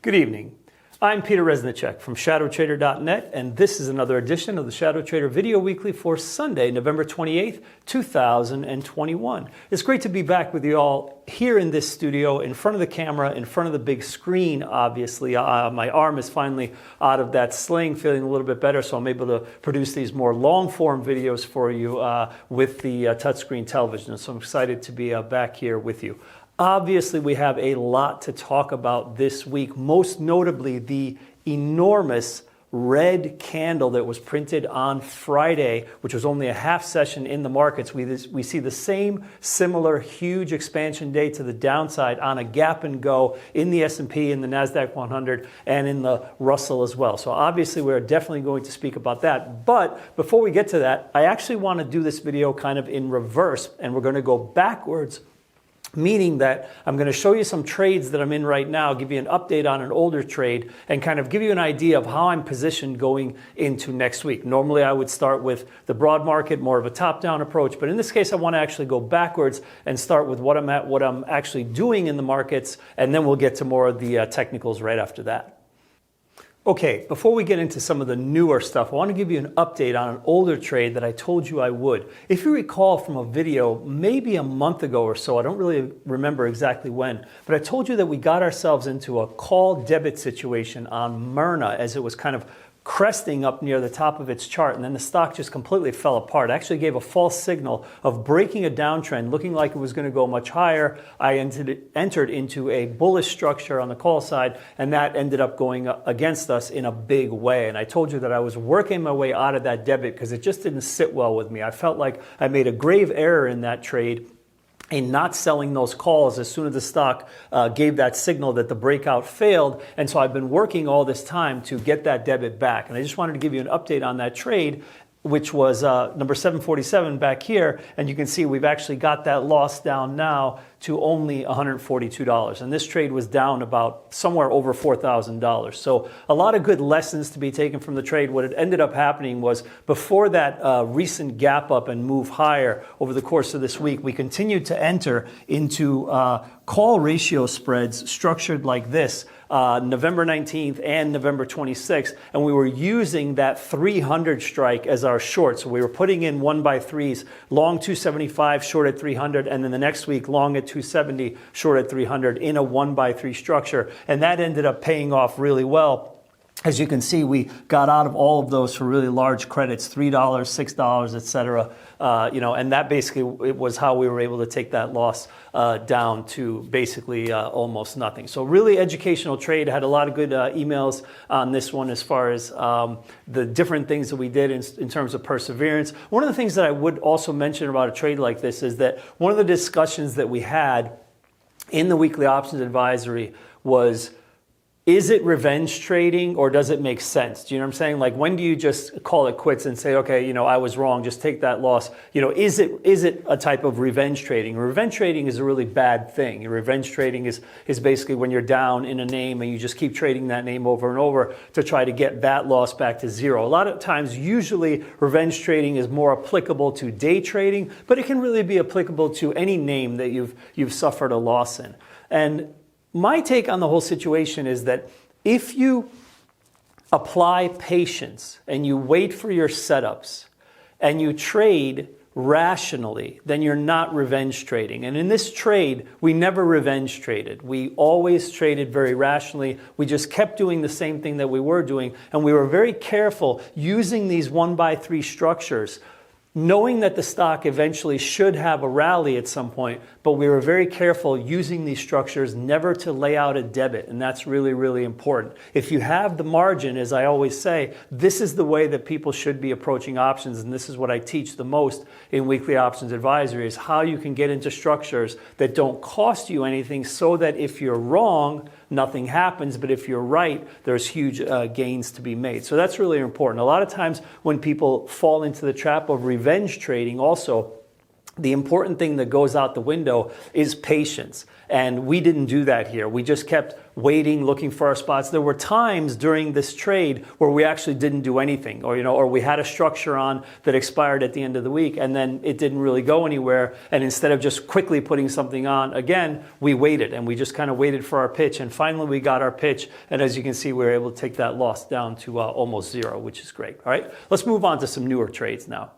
Good evening. I'm Peter Resnicek from ShadowTrader.net, and this is another edition of the ShadowTrader Video Weekly for Sunday, November 28th, 2021. It's great to be back with you all here in this studio, in front of the camera, in front of the big screen, obviously. My arm is finally out of that sling, feeling a little bit better, so I'm able to produce these more long-form videos for you with the touchscreen television. So I'm excited to be back here with you. Obviously, we have a lot to talk about this week, most notably the enormous red candle that was printed on Friday, which was only a half session in the markets. We see the same similar huge expansion day to the downside on a gap and go in the S&P, in the NASDAQ 100, and in the Russell as well. So obviously, we're definitely going to speak about that. But before we get to that, I actually want to do this video kind of in reverse, and we're going to go backwards, meaning that I'm going to show you some trades that I'm in right now, give you an update on an older trade, and kind of give you an idea of how I'm positioned going into next week. Normally, I would start with the broad market, more of a top-down approach, but in this case, I want to actually go backwards and start with what I'm actually doing in the markets, and then we'll get to more of the technicals right after that. Okay, before we get into some of the newer stuff, I want to give you an update on an older trade that I told you I would. If you recall from a video maybe a month ago or so, I don't really remember exactly when, but I told you that we got ourselves into a call debit situation on Myrna as it was kind of cresting up near the top of its chart, and then the stock just completely fell apart. It actually gave a false signal of breaking a downtrend, looking like it was going to go much higher. I entered into a bullish structure on the call side, and that ended up going against us in a big way. And I told you that I was working my way out of that debit because it just didn't sit well with me. I felt like I made a grave error in that trade in not selling those calls as soon as the stock gave that signal that the breakout failed. And so I've been working all this time to get that debit back. And I just wanted to give you an update on that trade, which was number 747 back here. And you can see we've actually got that loss down now to only $142. And this trade was down about somewhere over $4,000. So a lot of good lessons to be taken from the trade. What had ended up happening was before that recent gap up and move higher over the course of this week, we continued to enter into call ratio spreads structured like this, November 19th and November 26th, and we were using that 300 strike as our short. So we were putting in 1x3s, long 275, short at 300, and then the next week long at 270, short at 300 in a 1x3 structure, and that ended up paying off really well. As you can see, we got out of all of those for really large credits, $3, $6, etc. And that basically it was how we were able to take that loss down to basically almost nothing. So really educational trade. Had a lot of good emails on this one as far as the different things that we did in terms of perseverance. One of the things that I would also mention about a trade like this is that one of the discussions that we had in the weekly options advisory was, is it revenge trading or does it make sense? Do you know what I'm saying? Like, when do you just call it quits and say, okay, I was wrong, just take that loss? Is it a type of revenge trading? Revenge trading is a really bad thing. Revenge trading is basically when you're down in a name and you just keep trading that name over and over to try to get that loss back to zero. A lot of times, usually revenge trading is more applicable to day trading, but it can really be applicable to any name that you've suffered a loss in. And my take on the whole situation is that if you apply patience and you wait for your setups and you trade rationally, then you're not revenge trading. And in this trade, we never revenge traded. We always traded very rationally. We just kept doing the same thing that we were doing. And we were very careful using these 1x3 structures, knowing that the stock eventually should have a rally at some point, but we were very careful using these structures never to lay out a debit, and that's really, really important. If you have the margin, as I always say, this is the way that people should be approaching options, and this is what I teach the most in weekly options advisory, is how you can get into structures that don't cost you anything so that if you're wrong, nothing happens, but if you're right, there's huge gains to be made. So that's really important. A lot of times when people fall into the trap of revenge trading also, The important thing that goes out the window is patience. And we didn't do that here. We just kept waiting, looking for our spots. There were times during this trade where we actually didn't do anything, or we had a structure on that expired at the end of the week, and then it didn't really go anywhere. And instead of just quickly putting something on again, we waited, and we just kind of waited for our pitch. And finally, we got our pitch. And as you can see, we were able to take that loss down to almost zero, which is great. All right, let's move on to some newer trades now.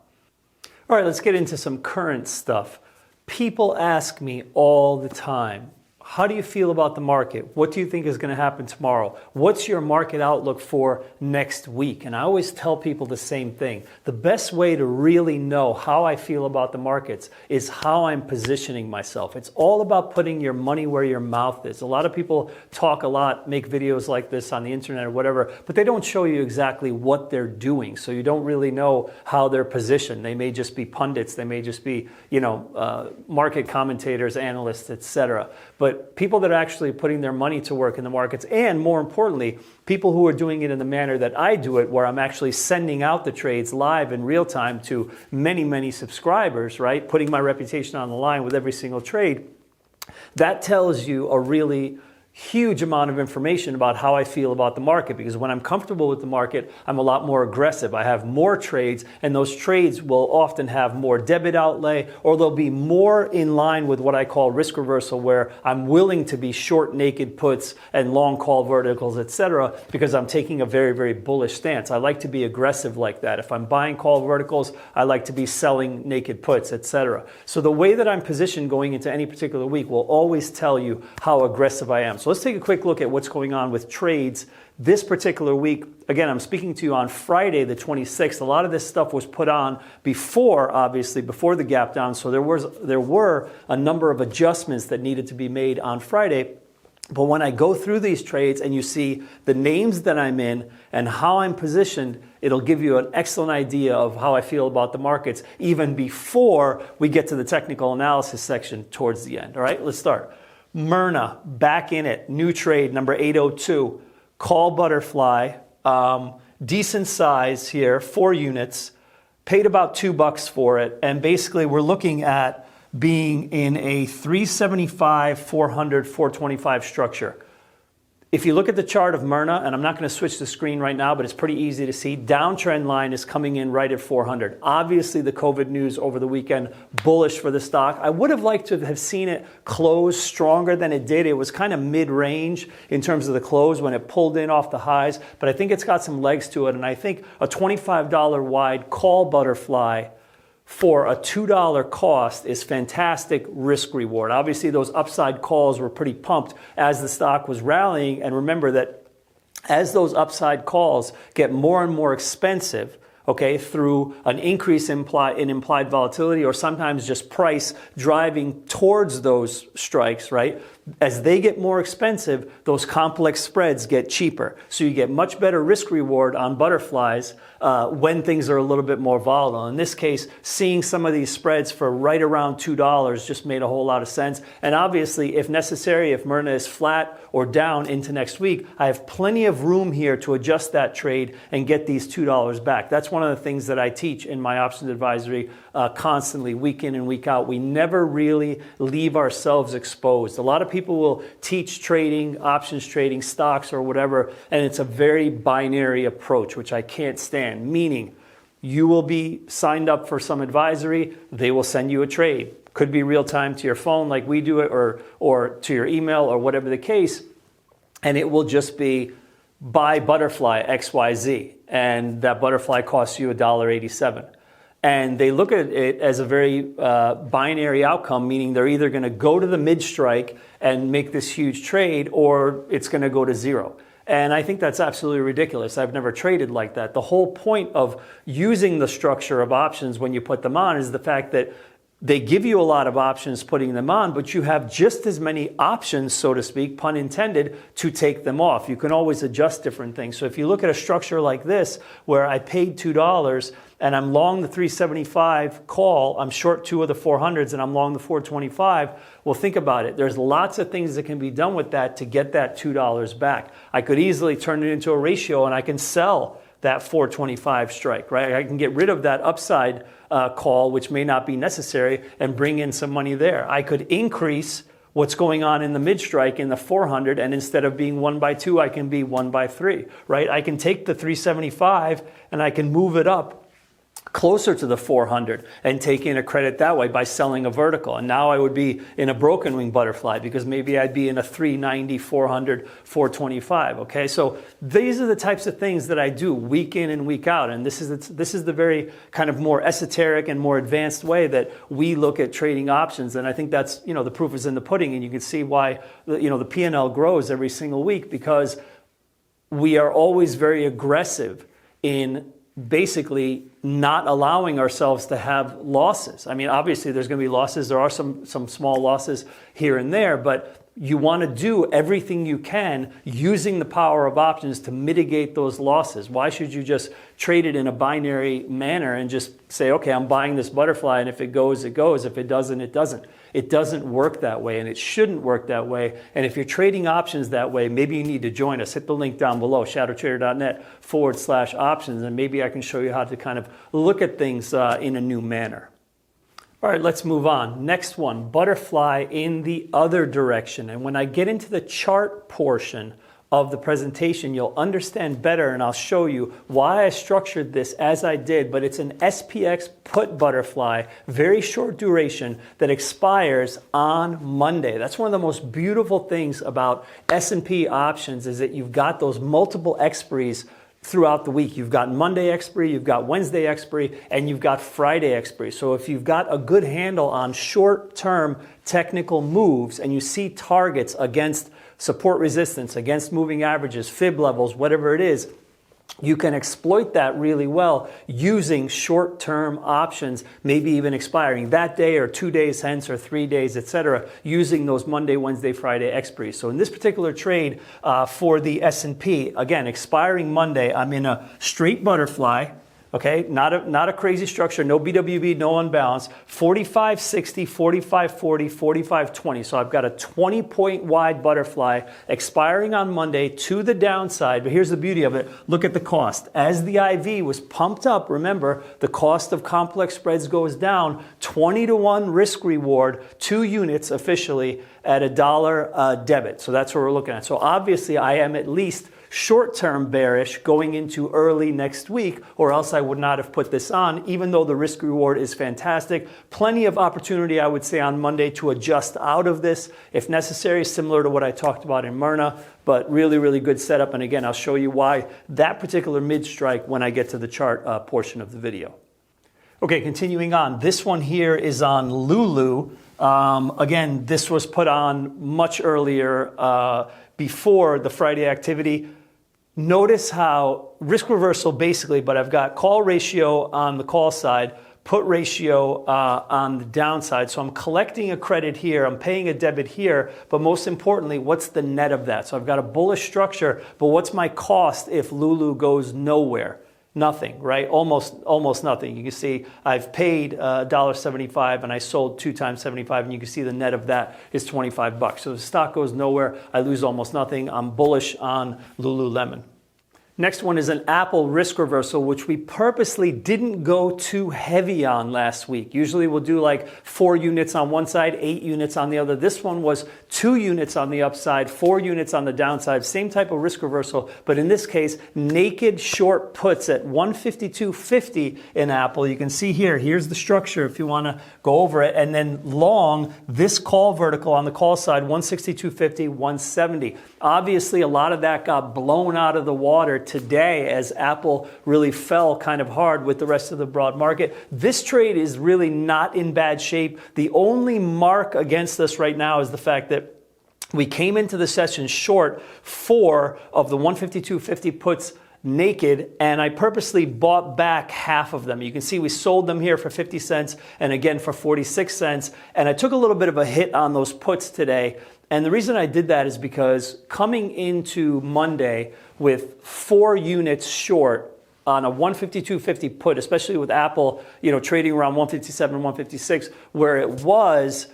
All right, let's get into some current stuff. People ask me all the time, how do you feel about the market? What do you think is going to happen tomorrow? What's your market outlook for next week? And I always tell people the same thing. The best way to really know how I feel about the markets is how I'm positioning myself. It's all about putting your money where your mouth is. A lot of people talk a lot, make videos like this on the internet or whatever, but they don't show you exactly what they're doing. So you don't really know how they're positioned. They may just be pundits. They may just be, market commentators, analysts, etc. But people that are actually putting their money to work in the markets, and more importantly, people who are doing it in the manner that I do it, where I'm actually sending out the trades live in real time to many, many subscribers, right? Putting my reputation on the line with every single trade. That tells you a really huge amount of information about how I feel about the market, because when I'm comfortable with the market, I'm a lot more aggressive. I have more trades, and those trades will often have more debit outlay, or they'll be more in line with what I call risk reversal, where I'm willing to be short naked puts and long call verticals, etc., because I'm taking a very, very bullish stance. I like to be aggressive like that. If I'm buying call verticals, I like to be selling naked puts, etc. So the way that I'm positioned going into any particular week will always tell you how aggressive I am. So let's take a quick look at what's going on with trades this particular week. Again, I'm speaking to you on Friday, the 26th. A lot of this stuff was put on before, obviously, before the gap down. So there were a number of adjustments that needed to be made on Friday. But when I go through these trades and you see the names that I'm in and how I'm positioned, it'll give you an excellent idea of how I feel about the markets even before we get to the technical analysis section towards the end. All right, let's start. Myrna, back in it, new trade, number 802, call butterfly, decent size here, 4 units, paid about $2 for it, and basically we're looking at being in a 375, 400, 425 structure. If you look at the chart of Myrna, and I'm not going to switch the screen right now, but it's pretty easy to see, downtrend line is coming in right at 400. Obviously, the COVID news over the weekend, bullish for the stock. I would have liked to have seen it close stronger than it did. It was kind of mid-range in terms of the close when it pulled in off the highs, but I think it's got some legs to it, and I think a $25 wide call butterfly for a $2 cost is fantastic risk reward. Obviously, those upside calls were pretty pumped as the stock was rallying. And remember that as those upside calls get more and more expensive, okay, through an increase in implied volatility, or sometimes just price driving towards those strikes, right? As they get more expensive, those complex spreads get cheaper. So you get much better risk reward on butterflies when things are a little bit more volatile. In this case, seeing some of these spreads for right around $2 just made a whole lot of sense. And obviously, if necessary, if Myrna is flat or down into next week, I have plenty of room here to adjust that trade and get these $2 back. That's one of the things that I teach in my options advisory constantly, week in and week out. We never really leave ourselves exposed. A lot of people will teach trading, options trading, stocks or whatever, and it's a very binary approach, which I can't stand. Meaning, you will be signed up for some advisory, they will send you a trade. Could be real time to your phone like we do it, or to your email or whatever the case, and it will just be buy butterfly XYZ, and that butterfly costs you $1.87. And they look at it as a very binary outcome, meaning they're either going to go to the mid strike and make this huge trade, or it's going to go to zero. And I think that's absolutely ridiculous. I've never traded like that. The whole point of using the structure of options when you put them on is the fact that they give you a lot of options putting them on, but you have just as many options, so to speak, pun intended, to take them off. You can always adjust different things. So if you look at a structure like this, where I paid $2 and I'm long the 375 call, I'm short 2 of the 400s, and I'm long the 425, well, think about it. There's lots of things that can be done with that to get that $2 back. I could easily turn it into a ratio, and I can sell that 425 strike, right? I can get rid of that upside call, which may not be necessary, and bring in some money there. I could increase what's going on in the mid strike in the 400, and instead of being 1 by 2, I can be 1 by 3, right? I can take the 375 and I can move it up closer to the 400 and take in a credit that way by selling a vertical. And now I would be in a broken wing butterfly because maybe I'd be in a 390, 400, 425. Okay, so these are the types of things that I do week in and week out. And this is the very kind of more esoteric and more advanced way that we look at trading options. And I think that's, the proof is in the pudding, and you can see why the P&L grows every single week, because we are always very aggressive in basically not allowing ourselves to have losses. I mean, obviously there's going to be losses. There are some small losses here and there, but you want to do everything you can using the power of options to mitigate those losses. Why should you just trade it in a binary manner and just say, okay, I'm buying this butterfly, and if it goes, it goes. If it doesn't, it doesn't. It doesn't work that way, and it shouldn't work that way. And if you're trading options that way, maybe you need to join us. Hit the link down below, shadowtrader.net/options, and maybe I can show you how to kind of look at things in a new manner. All right, let's move on. Next one, butterfly in the other direction. And when I get into the chart portion of the presentation, you'll understand better, and I'll show you why I structured this as I did. But it's an SPX put butterfly, very short duration, that expires on Monday. That's one of the most beautiful things about S&P options, is that you've got those multiple expiries throughout the week. You've got Monday expiry, you've got Wednesday expiry, and you've got Friday expiry. So if you've got a good handle on short-term technical moves and you see targets against support resistance, against moving averages, fib levels, whatever it is, you can exploit that really well using short-term options, maybe even expiring that day or 2 days hence or 3 days, etc., using those Monday, Wednesday, Friday expiries. So in this particular trade for the S&P, again, expiring Monday, I'm in a straight butterfly. Okay, not a crazy structure, no BWB, no unbalance, 45.60, 45.40, 45.20. So I've got a 20-point wide butterfly expiring on Monday to the downside. But here's the beauty of it. Look at the cost. As the IV was pumped up, remember, the cost of complex spreads goes down, 20-to-1 risk reward, 2 units officially at $1 debit. So that's what we're looking at. So obviously I am at least short-term bearish going into early next week, or else I would not have put this on, even though the risk reward is fantastic. Plenty of opportunity, I would say, on Monday to adjust out of this if necessary, similar to what I talked about in Myrna, but really, really good setup. And again, I'll show you why that particular mid-strike when I get to the chart portion of the video. Okay, continuing on. This one here is on Lulu. Again, this was put on much earlier before the Friday activity. Notice how risk reversal basically, but I've got call ratio on the call side, put ratio on the downside. So I'm collecting a credit here, I'm paying a debit here, but most importantly, what's the net of that? So I've got a bullish structure, but what's my cost if Lulu goes nowhere? Nothing, right? Almost nothing. You can see I've paid $1.75 and I sold 2 times 75, and you can see the net of that is 25 bucks. So the stock goes nowhere, I lose almost nothing. I'm bullish on Lululemon. Next one is an Apple risk reversal, which we purposely didn't go too heavy on last week. Usually we'll do like 4 units on one side, 8 units on the other. This one was 2 units on the upside, 4 units on the downside. Same type of risk reversal, but in this case, naked short puts at 152.50 in Apple. You can see here, here's the structure if you want to go over it. And then long, this call vertical on the call side, 162.50, 170. Obviously, a lot of that got blown out of the water today as Apple really fell kind of hard with the rest of the broad market. This trade is really not in bad shape. The only mark against us right now is the fact that we came into the session short 4 of the 152.50 puts naked, and I purposely bought back half of them. You can see we sold them here for 50 cents and again for 46 cents, and I took a little bit of a hit on those puts today. And the reason I did that is because coming into Monday with 4 units short on a 152.50 put, especially with Apple, trading around 157, 156, where it was,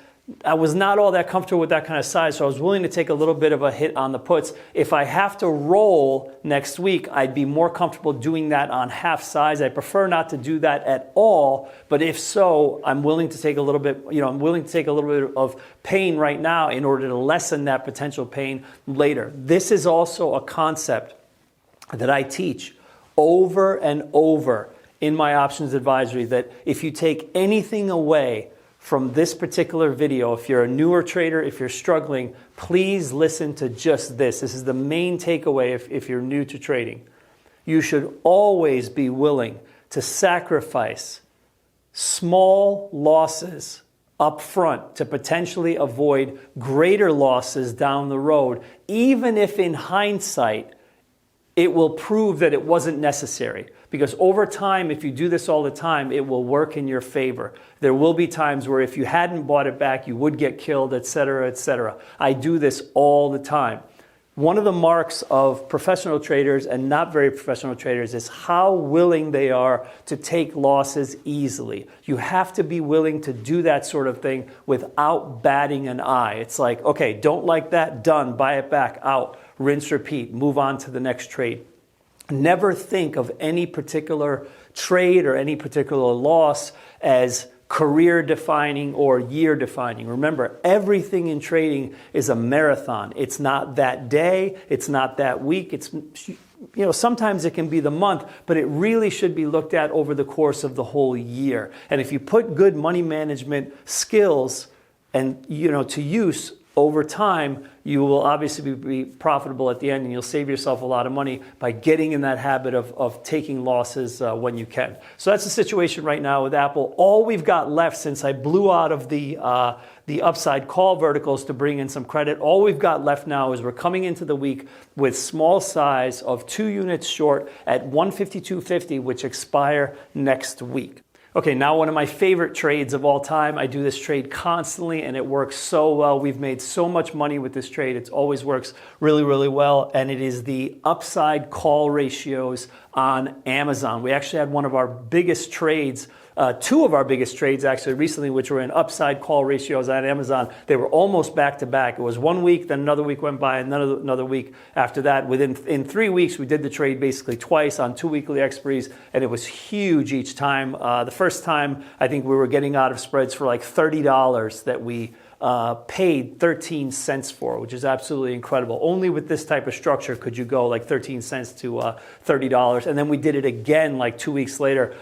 I was not all that comfortable with that kind of size, so I was willing to take a little bit of a hit on the puts. If I have to roll next week, I'd be more comfortable doing that on half size. I prefer not to do that at all, but if so, I'm willing to take a little bit, I'm willing to take a little bit of pain right now in order to lessen that potential pain later. This is also a concept that I teach over and over in my options advisory, that if you take anything away from this particular video, if you're a newer trader, if you're struggling, please listen to just this. This is the main takeaway if you're new to trading. You should always be willing to sacrifice small losses up front to potentially avoid greater losses down the road, even if in hindsight it will prove that it wasn't necessary. Because over time, if you do this all the time, it will work in your favor. There will be times where if you hadn't bought it back, you would get killed, etc., etc. I do this all the time. One of the marks of professional traders and not very professional traders is how willing they are to take losses easily. You have to be willing to do that sort of thing without batting an eye. It's like, okay, don't like that, done, buy it back, out, rinse, repeat, move on to the next trade. Never think of any particular trade or any particular loss as career defining or year defining. Remember, everything in trading is a marathon. It's not that day, it's not that week, it's, sometimes it can be the month, but it really should be looked at over the course of the whole year. And if you put good money management skills and to use over time, you will obviously be profitable at the end, and you'll save yourself a lot of money by getting in that habit of taking losses when you can. So that's the situation right now with Apple. All we've got left, since I blew out of the upside call verticals to bring in some credit, all we've got left now is we're coming into the week with small size of 2 units short at 152.50, which expire next week. Okay, now one of my favorite trades of all time. I do this trade constantly and it works so well. We've made so much money with this trade. It always works really, really well. And it is the upside call ratios on Amazon. We actually had one of our biggest trades, 2 of our biggest trades actually recently, which were in upside call ratios on Amazon. They were almost back to back. It was 1 week, then another week went by, and another week after that. In 3 weeks, we did the trade basically twice on 2 weekly expiries, and it was huge each time. The first time, I think we were getting out of spreads for like $30 that we paid 13 cents for, which is absolutely incredible. Only with this type of structure could you go like 13 cents to $30. And then we did it again like 2 weeks later,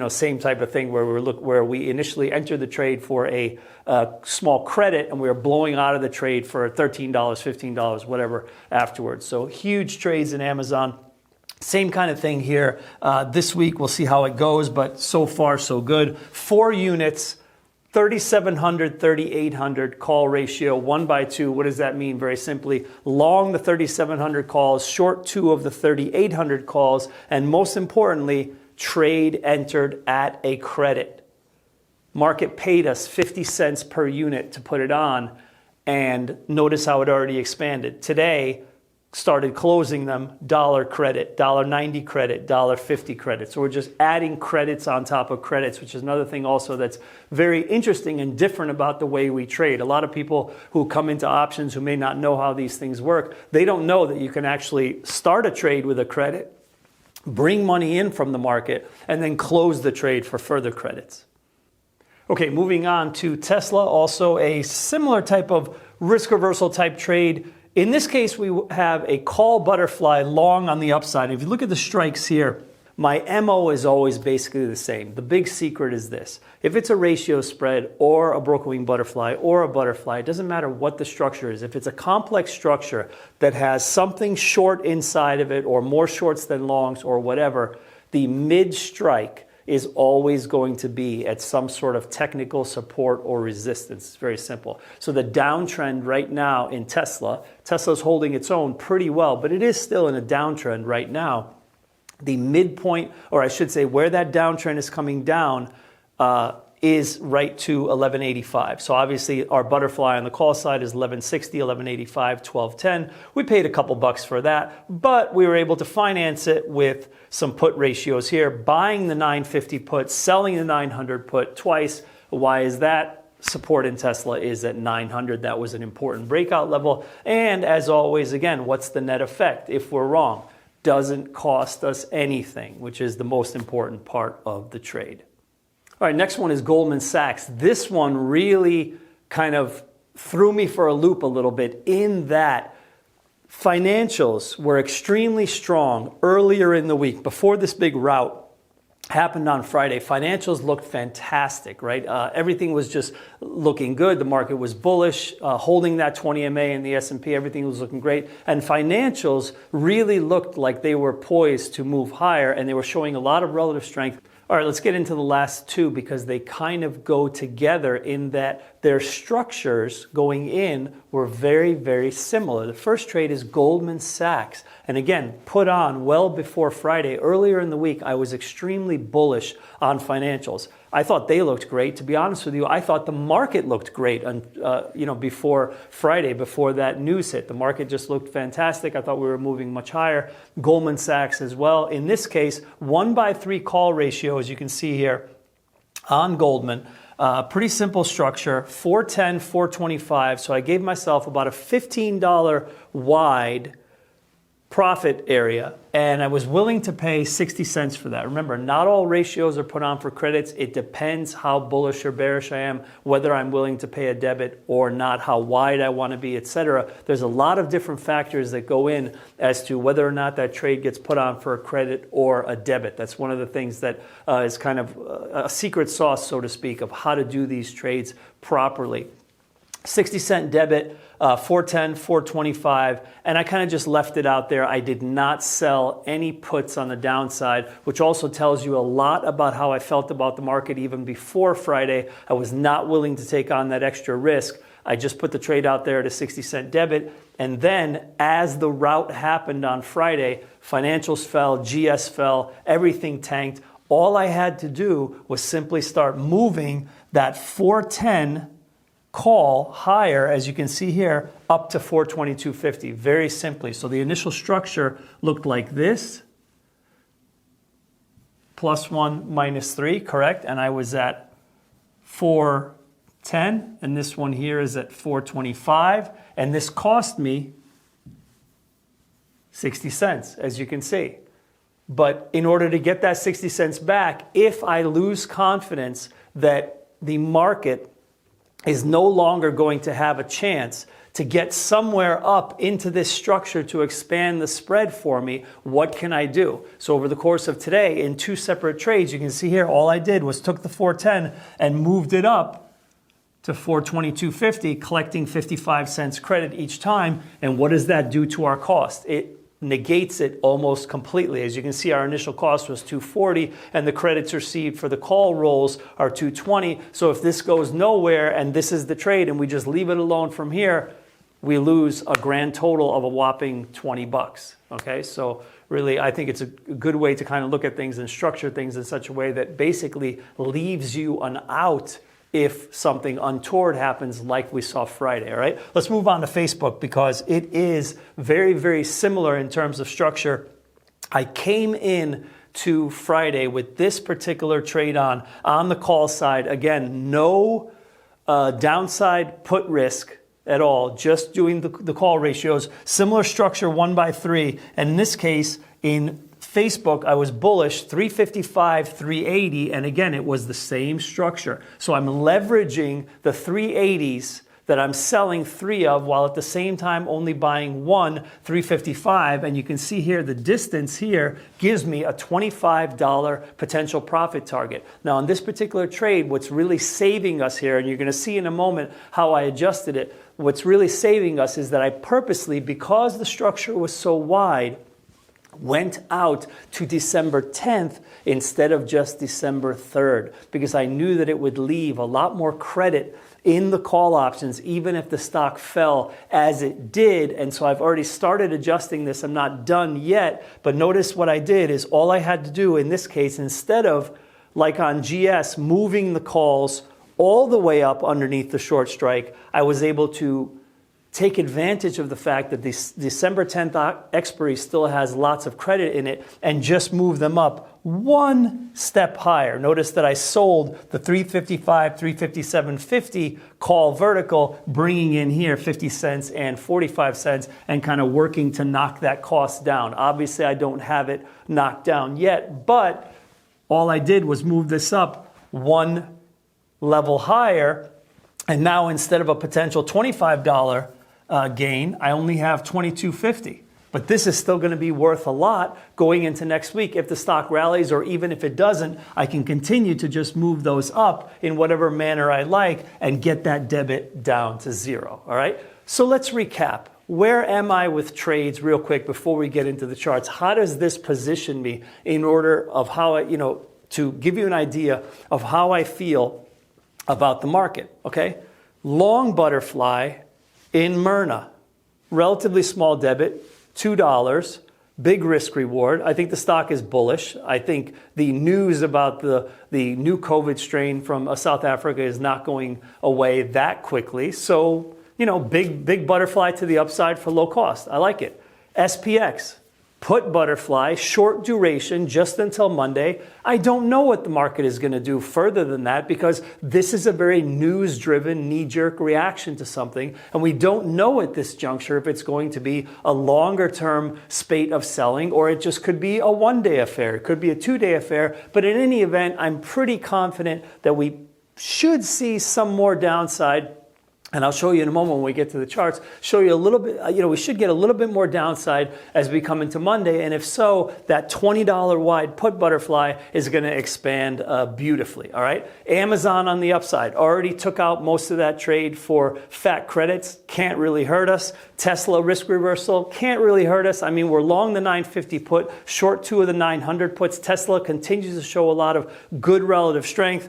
same type of thing where we initially entered the trade for a small credit and we were blowing out of the trade for $13, $15, whatever afterwards. So huge trades in Amazon. Same kind of thing here. This week we'll see how it goes, but so far so good. 4 units. 3,700, 3,800 call ratio, 1/2. What does that mean? Very simply, long the 3,700 calls, short 2 of the 3,800 calls, and most importantly, trade entered at a credit. Market paid us 50 cents per unit to put it on, and notice how it already expanded. Today, started closing them, $1 credit, $1.90 credit, $1.50 credit. So we're just adding credits on top of credits, which is another thing also that's very interesting and different about the way we trade. A lot of people who come into options who may not know how these things work, they don't know that you can actually start a trade with a credit, bring money in from the market, and then close the trade for further credits. Okay, moving on to Tesla, also a similar type of risk reversal type trade. In this case, we have a call butterfly long on the upside. If you look at the strikes here, my MO is always basically the same. The big secret is this. If it's a ratio spread or a broken wing butterfly or a butterfly, it doesn't matter what the structure is. If it's a complex structure that has something short inside of it or more shorts than longs or whatever, the mid strike is always going to be at some sort of technical support or resistance. It's very simple. So the downtrend right now in Tesla's holding its own pretty well, but it is still in a downtrend right now. The midpoint, or I should say where that downtrend is coming down, is right to 1185. So obviously our butterfly on the call side is 1160, 1185, 1210. We paid a couple bucks for that, but we were able to finance it with some put ratios here, buying the 950 put, selling the 900 put twice. Why is that? support in Tesla is at 900. That was an important breakout level. And as always, again, what's the net effect if we're wrong? Doesn't cost us anything, which is the most important part of the trade. All right, next one is Goldman Sachs. This one really kind of threw me for a loop a little bit in that financials were extremely strong earlier in the week. Before this big rout happened on Friday, financials looked fantastic, right? Everything was just looking good. The market was bullish, holding that 20 MA in the S&P. Everything was looking great. And financials really looked like they were poised to move higher, and they were showing a lot of relative strength. All right, let's get into the last two because they kind of go together in that their structures going in were very, very similar. The first trade is Goldman Sachs. And again, put on well before Friday. Earlier in the week, I was extremely bullish on financials. I thought they looked great. To be honest with you, I thought the market looked great before Friday, before that news hit. The market just looked fantastic. I thought we were moving much higher. Goldman Sachs as well. In this case, 1/3 call ratio, as you can see here on Goldman. Pretty simple structure, 410, 425. So I gave myself about a $15 wide profit area, and I was willing to pay 60 cents for that. Remember, not all ratios are put on for credits. It depends how bullish or bearish I am, whether I'm willing to pay a debit or not, how wide I want to be, etc. There's a lot of different factors that go in as to whether or not that trade gets put on for a credit or a debit. That's one of the things that is kind of a secret sauce, so to speak, of how to do these trades properly. 60-cent debit, 410, 425, and I kind of just left it out there. I did not sell any puts on the downside, which also tells you a lot about how I felt about the market even before Friday. I was not willing to take on that extra risk. I just put the trade out there at a 60-cent debit, and then as the rout happened on Friday, financials fell, GS fell, everything tanked. All I had to do was simply start moving that 410 call higher, as you can see here, up to 422.50, very simply. So the initial structure looked like this, +1, -3, correct? And I was at 410, and this one here is at 425, and this cost me 60 cents, as you can see. But in order to get that 60 cents back, if I lose confidence that the market is no longer going to have a chance to get somewhere up into this structure to expand the spread for me, what can I do? So over the course of today, in two separate trades, you can see here, all I did was took the 410 and moved it up to 422.50, collecting 55 cents credit each time. And what does that do to our cost? It negates it almost completely. As you can see, our initial cost was $240, and the credits received for the call rolls are $220. So if this goes nowhere and this is the trade and we just leave it alone from here, we lose a grand total of a whopping 20 bucks. Okay, so really I think it's a good way to kind of look at things and structure things in such a way that basically leaves you an out if something untoward happens like we saw Friday, all right? Let's move on to Facebook because it is very, very similar in terms of structure. I came in to Friday with this particular trade on the call side. Again, no downside put risk at all, just doing the call ratios. Similar structure, 1/3. And in this case, in Facebook, I was bullish, 355, 380, and again, it was the same structure. So I'm leveraging the 380s that I'm selling 3 of while at the same time only buying 1, 355, and you can see here the distance here gives me a $25 potential profit target. Now on this particular trade, what's really saving us here, and you're going to see in a moment how I adjusted it, what's really saving us is that I purposely, because the structure was so wide, went out to December 10th instead of just December 3rd because I knew that it would leave a lot more credit in the call options even if the stock fell as it did. And so I've already started adjusting this. I'm not done yet, but notice what I did is all I had to do in this case, instead of like on GS moving the calls all the way up underneath the short strike, I was able to take advantage of the fact that this December 10th expiry still has lots of credit in it and just move them up one step higher. Notice that I sold the 355, 357.50 call vertical, bringing in here 50 cents and 45 cents and kind of working to knock that cost down. Obviously, I don't have it knocked down yet, but all I did was move this up one level higher. And now instead of a potential $25 gain, I only have $22.50. But this is still going to be worth a lot going into next week. If the stock rallies, or even if it doesn't, I can continue to just move those up in whatever manner I like and get that debit down to zero. All right. So let's recap. Where am I with trades real quick before we get into the charts? How does this position me in order of how I, to give you an idea of how I feel about the market? Okay. Long butterfly in Myrna, relatively small debit, $2, big risk reward. I think the stock is bullish. I think the news about the new COVID strain from South Africa is not going away that quickly. So, big butterfly to the upside for low cost. I like it. SPX, put butterfly, short duration, just until Monday. I don't know what the market is going to do further than that because this is a very news-driven, knee-jerk reaction to something. And we don't know at this juncture if it's going to be a longer-term spate of selling or it just could be a one-day affair. It could be a two-day affair. But in any event, I'm pretty confident that we should see some more downside. And I'll show you in a moment when we get to the charts, show you a little bit, we should get a little bit more downside as we come into Monday. And if so, that $20 wide put butterfly is going to expand beautifully. All right. Amazon on the upside already took out most of that trade for fat credits. Can't really hurt us. Tesla risk reversal can't really hurt us. I mean, we're long the 950 put, short 2 of the 900 puts. Tesla continues to show a lot of good relative strength.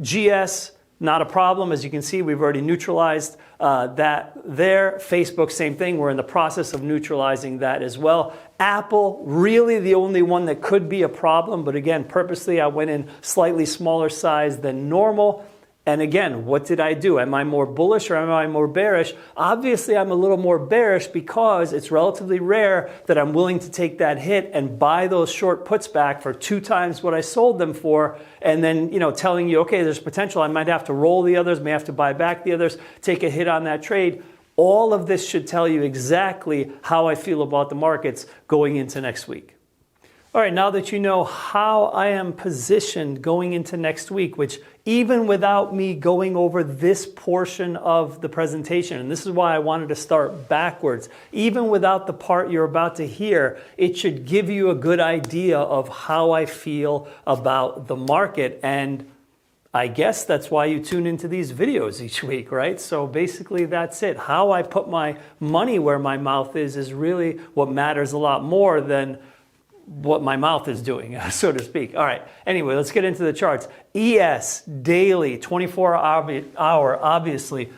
GS, not a problem. As you can see, we've already neutralized that there. Facebook, same thing. We're in the process of neutralizing that as well. Apple, really the only one that could be a problem. But again, purposely, I went in slightly smaller size than normal. And again, what did I do? Am I more bullish or am I more bearish? Obviously, I'm a little more bearish because it's relatively rare that I'm willing to take that hit and buy those short puts back for 2 times what I sold them for. And then, telling you, okay, there's potential. I might have to roll the others, may have to buy back the others, take a hit on that trade. All of this should tell you exactly how I feel about the markets going into next week. All right, now that you know how I am positioned going into next week, which even without me going over this portion of the presentation, and this is why I wanted to start backwards, even without the part you're about to hear, it should give you a good idea of how I feel about the market. And I guess that's why you tune into these videos each week, right? So basically that's it. How I put my money where my mouth is really what matters a lot more than what my mouth is doing, so to speak. All right. Anyway, let's get into the charts. ES daily, 24-hour, obviously,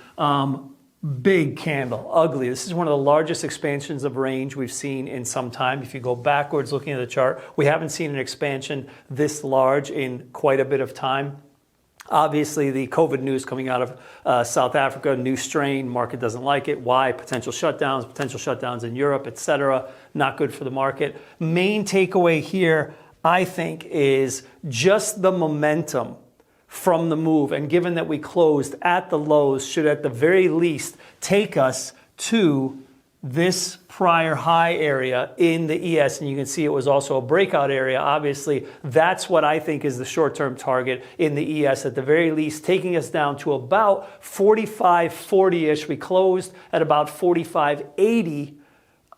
big candle, ugly. This is one of the largest expansions of range we've seen in some time. If you go backwards looking at the chart, we haven't seen an expansion this large in quite a bit of time. Obviously, the COVID news coming out of South Africa, new strain, market doesn't like it. Why? Potential shutdowns in Europe, etc. Not good for the market. Main takeaway here, I think, is just the momentum from the move. And given that we closed at the lows, should at the very least take us to this prior high area in the ES, and you can see it was also a breakout area. Obviously, that's what I think is the short-term target in the ES, at the very least, taking us down to about 45.40-ish. We closed at about 45.80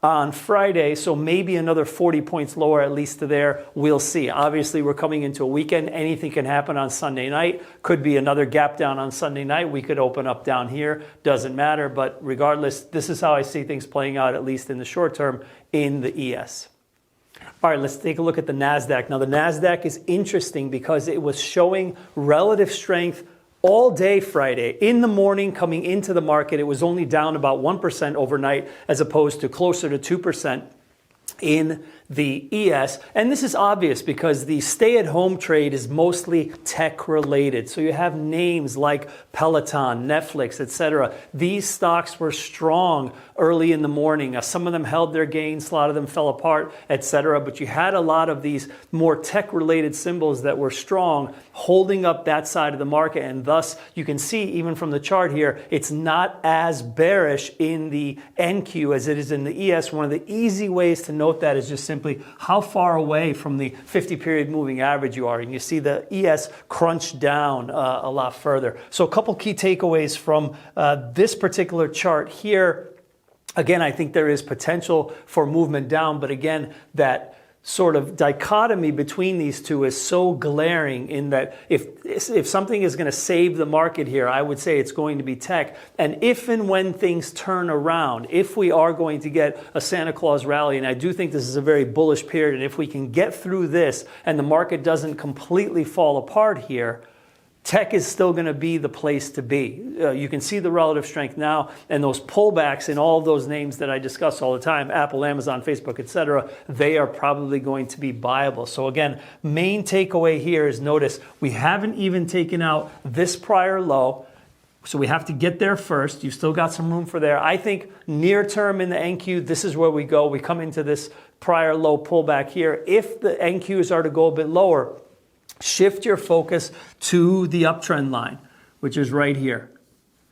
on Friday, so maybe another 40 points lower, at least to there. We'll see. Obviously, we're coming into a weekend. Anything can happen on Sunday night. Could be another gap down on Sunday night. We could open up down here. Doesn't matter. But regardless, this is how I see things playing out, at least in the short term, in the ES. All right, let's take a look at the NASDAQ. Now, the NASDAQ is interesting because it was showing relative strength all day Friday. In the morning, coming into the market, it was only down about 1% overnight as opposed to closer to 2%. in the ES. And this is obvious because the stay-at-home trade is mostly tech-related. So you have names like Peloton, Netflix, etc. These stocks were strong early in the morning. Some of them held their gains, a lot of them fell apart, etc. But you had a lot of these more tech-related symbols that were strong, holding up that side of the market. And thus, you can see even from the chart here, it's not as bearish in the NQ as it is in the ES. One of the easy ways to note that is just simply how far away from the 50-period moving average you are. And you see the ES crunch down a lot further. So a couple key takeaways from this particular chart here. Again, I think there is potential for movement down, but again, that sort of dichotomy between these two is so glaring in that if something is going to save the market here, I would say it's going to be tech. And if and when things turn around, if we are going to get a Santa Claus rally, and I do think this is a very bullish period, and if we can get through this and the market doesn't completely fall apart here, tech is still going to be the place to be. You can see the relative strength now, and those pullbacks in all of those names that I discuss all the time, Apple, Amazon, Facebook, etc., they are probably going to be viable. So again, main takeaway here is notice we haven't even taken out this prior low. So we have to get there first. You've still got some room for there. I think near term in the NQ, this is where we go. We come into this prior low pullback here. If the NQs are to go a bit lower, shift your focus to the uptrend line, which is right here.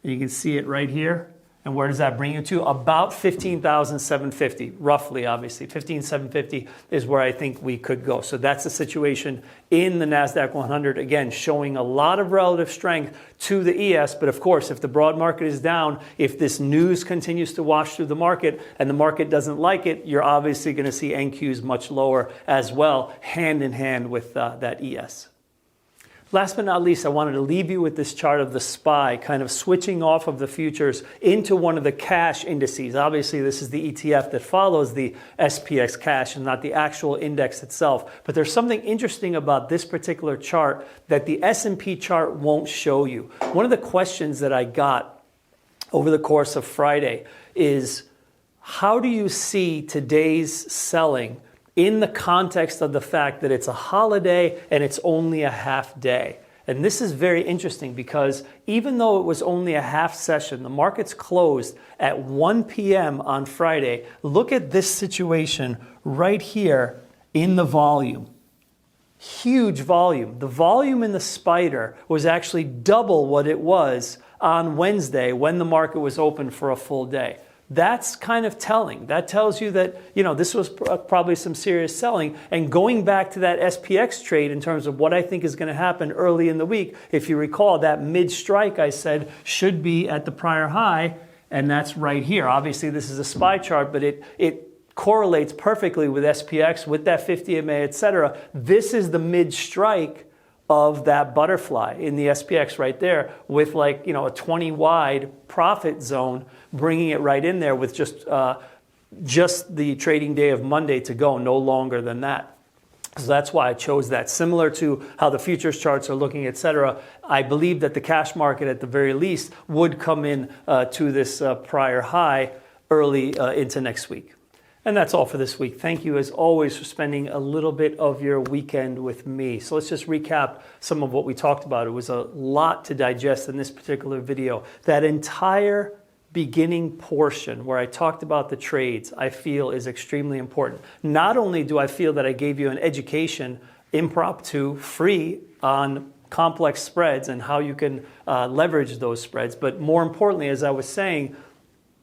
And you can see it right here. And where does that bring you to? About 15,750, roughly, obviously. 15,750 is where I think we could go. So that's the situation in the NASDAQ 100. Again, showing a lot of relative strength to the ES. But of course, if the broad market is down, if this news continues to wash through the market and the market doesn't like it, you're obviously going to see NQs much lower as well, hand in hand with that ES. Last but not least, I wanted to leave you with this chart of the SPY, kind of switching off of the futures into one of the cash indices. Obviously, this is the ETF that follows the SPX cash and not the actual index itself. But there's something interesting about this particular chart that the S&P chart won't show you. One of the questions that I got over the course of Friday is, how do you see today's selling in the context of the fact that it's a holiday and it's only a half day? And this is very interesting because even though it was only a half session, the markets closed at 1 p.m. on Friday. Look at this situation right here in the volume. Huge volume. The volume in the spider was actually double what it was on Wednesday when the market was open for a full day. That's kind of telling. That tells you that, this was probably some serious selling. And going back to that SPX trade in terms of what I think is going to happen early in the week, if you recall, that mid-strike I said should be at the prior high, and that's right here. Obviously, this is a SPY chart, but it correlates perfectly with SPX, with that 50 MA, etc. This is the mid-strike of that butterfly in the SPX right there with a 20 wide profit zone, bringing it right in there with just the trading day of Monday to go, no longer than that. So that's why I chose that. Similar to how the futures charts are looking, etc. I believe that the cash market at the very least would come in to this prior high early into next week. And that's all for this week. Thank you, as always, for spending a little bit of your weekend with me. So let's just recap some of what we talked about. It was a lot to digest in this particular video. That entire beginning portion where I talked about the trades, I feel is extremely important. Not only do I feel that I gave you an education, impromptu, free on complex spreads and how you can leverage those spreads, but more importantly, as I was saying,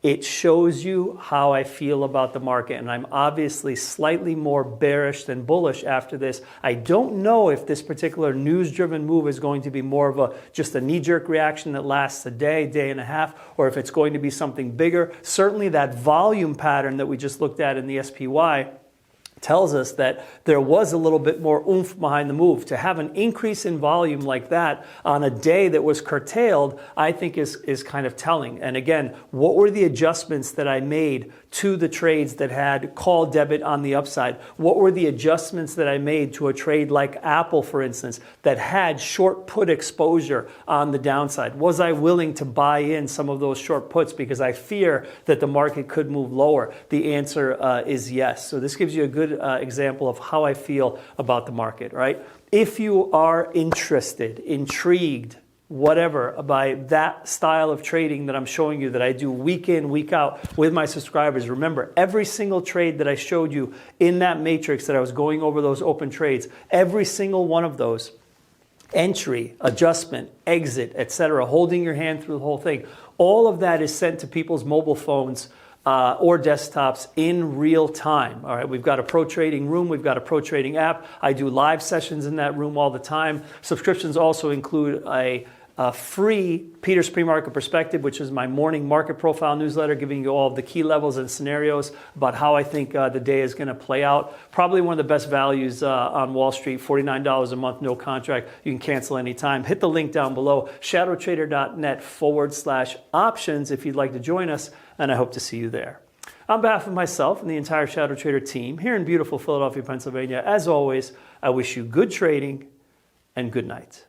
it shows you how I feel about the market, and I'm obviously slightly more bearish than bullish after this. I don't know if this particular news-driven move is going to be more of just a knee-jerk reaction that lasts a day, day and a half, or if it's going to be something bigger. Certainly that volume pattern that we just looked at in the SPY tells us that there was a little bit more oomph behind the move. To have an increase in volume like that on a day that was curtailed, I think is kind of telling. And again, what were the adjustments that I made to the trades that had call debit on the upside? What were the adjustments that I made to a trade like Apple, for instance, that had short put exposure on the downside? Was I willing to buy in some of those short puts because I fear that the market could move lower? The answer is yes. So this gives you a good example of how I feel about the market, right? If you are interested, intrigued, whatever, by that style of trading that I'm showing you that I do week in, week out with my subscribers, remember, every single trade that I showed you in that matrix that I was going over those open trades, every single one of those, entry, adjustment, exit, etc., holding your hand through the whole thing, all of that is sent to people's mobile phones or desktops in real time. All right, we've got a pro trading room, we've got a pro trading app. I do live sessions in that room all the time. Subscriptions also include a free Peter's Pre-Market Perspective, which is my morning market profile newsletter, giving you all of the key levels and scenarios about how I think the day is going to play out. Probably one of the best values on Wall Street, $49 a month, no contract. You can cancel anytime. Hit the link down below, shadowtrader.net/options if you'd like to join us, and I hope to see you there. On behalf of myself and the entire Shadow Trader team here in beautiful Philadelphia, Pennsylvania, as always, I wish you good trading and good night.